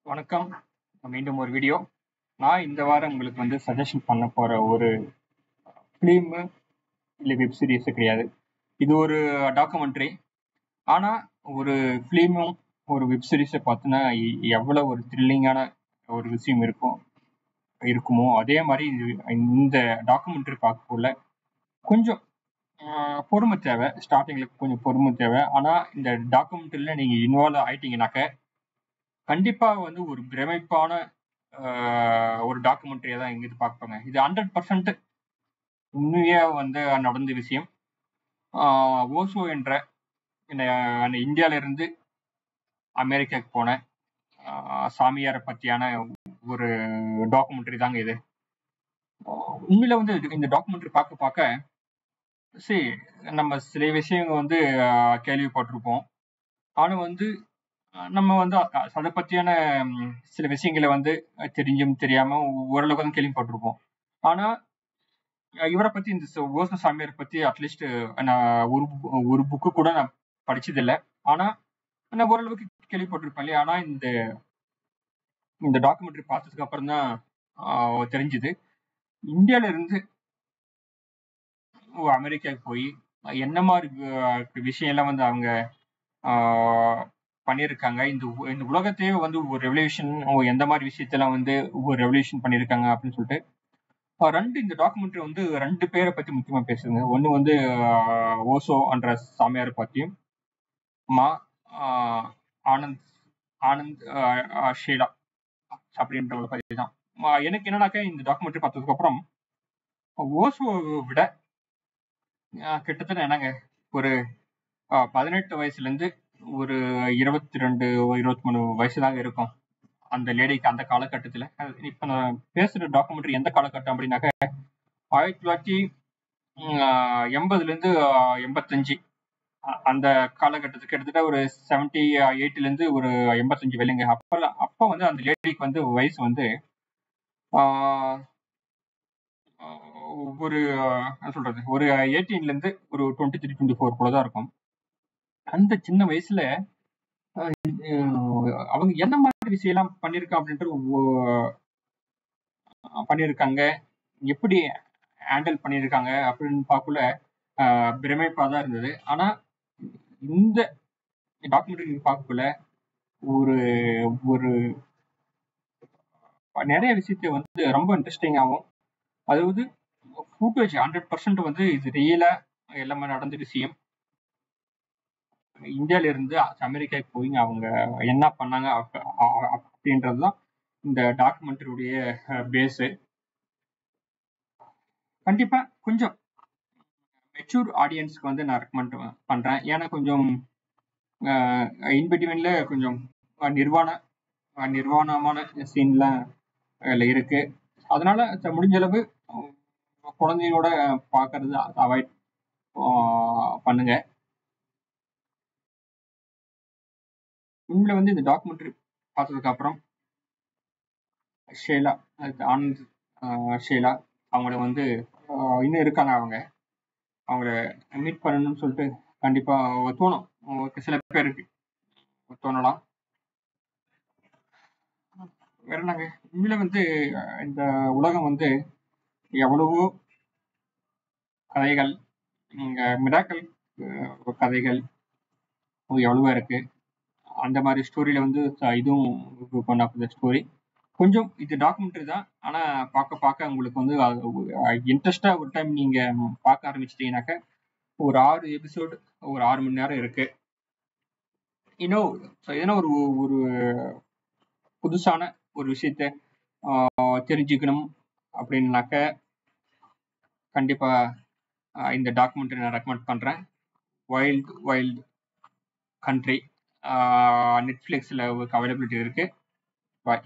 வணக்கம். மீண்டும் ஒரு வீடியோ. நான் இந்த வாரம் உங்களுக்கு சஜஷன் பண்ண போற ஒரு ஃபிலிம் இல்லை வெப் சீரிஸ் கிடையாது. இது ஒரு டாக்குமெண்ட்ரி. ஆனா ஒரு ஃபிலிமும் ஒரு வெப் சீரிஸை பார்த்தோன்னா எவ்வளவு ஒரு த்ரில்லிங்கான ஒரு விஷயம் இருக்குமோ அதே மாதிரி இந்த டாக்குமெண்ட்ரி பார்க்கக்குள்ள கொஞ்சம் பொறுமை தேவை. ஸ்டார்டிங்ல கொஞ்சம் பொறுமை தேவை. ஆனா இந்த டாக்குமெண்ட்ரியில நீங்க இன்வால்வ் ஆயிட்டீங்கன்னாக்க கண்டிப்பா ஒரு பிரமிப்பான ஒரு டாக்குமெண்ட்ரியா தான் இங்க பார்ப்பாங்க. இது 100% உண்மையா நடந்த விஷயம். ஓசோ என்ற இந்தியால இருந்து அமெரிக்காவுக்கு போன சாமியாரை பத்தியான ஒரு டாக்குமெண்ட்ரி தாங்க இது. உண்மையில இந்த டாக்குமெண்ட்ரி பார்க்க சரி, நம்ம சில விஷயங்கள் கேள்விப்பட்டிருப்போம். ஆனா நம்ம அதை பத்தியான சில விஷயங்களை தெரிஞ்சும் தெரியாம ஓரளவுக்கு தான் கேள்விப்பட்டிருப்போம். ஆனா இவரை பத்தி இந்த ஓசோ சாமியார் பத்தி அட்லீஸ்ட் நான் ஒரு புக்கு கூட நான் படிச்சது இல்லை. ஆனா நான் ஓரளவுக்கு கேள்விப்பட்டிருப்பேன் இல்லையா. ஆனா இந்த டாக்குமெண்ட்ரி பார்த்ததுக்கு அப்புறம் தான் தெரிஞ்சுது இந்தியால இருந்து அமெரிக்காவுக்கு போய் என்ன மாதிரி விஷயம் எல்லாம் அவங்க பண்ணியிருக்காங்க. இந்த உலகத்தையே ஒரு ரெவல்யூஷன் எந்த மாதிரி விஷயத்தெல்லாம் ஒரு ரெவல்யூஷன் பண்ணியிருக்காங்க அப்படின்னு சொல்லிட்டு இந்த டாக்குமெண்ட்ரி ரெண்டு பேரை பத்தி முக்கியமா பேசுங்க. ஒண்ணு ஓசோ என்ற சாமியாரை பத்தியும் மா ஆனந்த் ஆனந்த் ஷீலா அப்படின்றவங்களை பத்தி தான். எனக்கு என்னன்னாக்கா இந்த டாக்குமெண்ட்ரி பார்த்ததுக்கு அப்புறம் ஓசோவை விட கிட்டத்தட்ட என்னங்க ஒரு 18 வயசுல இருந்து ஒரு 22 23 வயசுதாங்க இருக்கும் அந்த லேடிக்கு அந்த காலகட்டத்துல. இப்ப நான் பேசுற டாக்குமெண்ட்ரி எந்த காலகட்டம் அப்படின்னாக்க 1980 இருந்து 85 அந்த காலகட்டத்துக்கு கிட்டத்தட்ட ஒரு 78 இருந்து ஒரு 85 வெளிங்க. அப்ப அந்த லேடிக்கு வயசு ஒரு சொல்றது ஒரு 18 இருந்து ஒரு 23 24 போலதான் இருக்கும். அந்த சின்ன வயசுல அவங்க என்ன மாதிரி விஷயம் எல்லாம் பண்ணிருக்காங்க, எப்படி ஹேண்டில் பண்ணிருக்காங்க அப்படின்னு பார்க்கல பிரமிப்பா தான் இருந்தது. ஆனா இந்த டாக்குமெண்ட்ரி பார்க்கல ஒரு ஒரு நிறைய விஷயத்த ரொம்ப இன்ட்ரெஸ்டிங்காகவும், அதாவது ஃபுட்டேஜ் 100% இது ரியலா எல்லாமே நடந்த விஷயம். இந்தியால இருந்து அமெரிக்காவுக்கு போய் அவங்க என்ன பண்ணாங்க அப்படின்றதுதான் இந்த டாக்குமெண்ட்ரியுடைய பேஸு. கண்டிப்பா கொஞ்சம் மெச்சூர் ஆடியன்ஸ்க்கு நான் ரெக்கமெண்ட் பண்றேன். ஏன்னா கொஞ்சம் இன்பிட்வீன்ல கொஞ்சம் நிர்வாணமான சீன்லாம் இருக்கு. அதனால முடிஞ்ச அளவு குழந்தையோட பாக்குறது அவாய்ட் பண்ணுங்க. உண்மையில இந்த டாக்குமெண்ட்ரி பார்த்ததுக்கு அப்புறம் ஷேலா, ஆனந்த் ஷேலா அவங்கள இன்னும் இருக்காங்க. அவங்கள மீட் பண்ணணும்னு சொல்லிட்டு கண்டிப்பா தோணும். சில பேருக்கு தோணலாம். வேற என்னங்க, உண்மையில இந்த உலகம் எவ்வளவோ கதைகள், மிராக்கல் கதைகள் எவ்வளவோ இருக்கு. அந்த மாதிரி ஸ்டோரியில இதுவும் ஒன் ஆஃப் த ஸ்டோரி. கொஞ்சம் இது டாக்குமெண்ட்ரி தான். ஆனா பார்க்க உங்களுக்கு இன்ட்ரெஸ்டா ஒரு டைம் நீங்க பார்க்க ஆரம்பிச்சிட்டீங்கன்னாக்க ஒரு 6 எபிசோடு ஒரு 6 மணி நேரம் இருக்கு. இன்னும் ஒரு ஒரு புதுசான ஒரு விஷயத்த தெரிஞ்சுக்கணும் அப்படின்னாக்க கண்டிப்பா இந்த டாக்குமெண்ட்ரி நான் ரெக்கமெண்ட் பண்றேன். வைல்ட் கண்ட்ரி நெட்ஃபிளிக்ஸ்ல அவைலபிலிட்டி இருக்கு. பாய்.